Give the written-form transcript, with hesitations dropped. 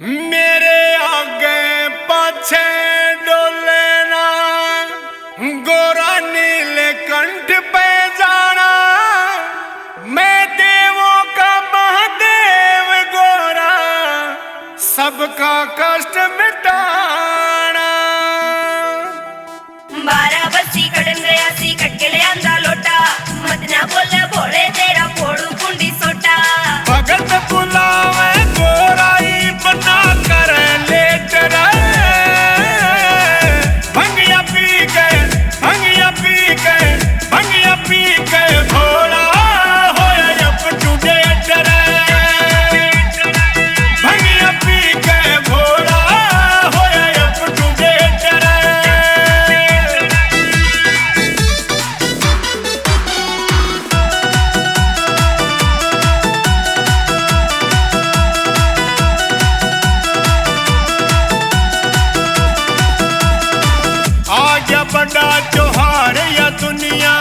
मेरे आगे पाछे डोले ना, गोरा नीले कंठ पे जाना। मैं देवों का महादेव गोरा, सबका कष्ट मिटाना। 12 बरसी कटन गया सी, कट के ले आंदा लोटा। मत ना बोले भोले तेरा फोड़ू कुंडी सोटा। भगत बुलावे गोराई बना कर लेट रहे। भंगिया पी गए, भंगिया पी गए, भंगिया पी गए भोला होया अप टू डेट रे। भंगिया पी गए भोला होया अप टू डेट रे। आ गया बड़ा त्योहार या दुनिया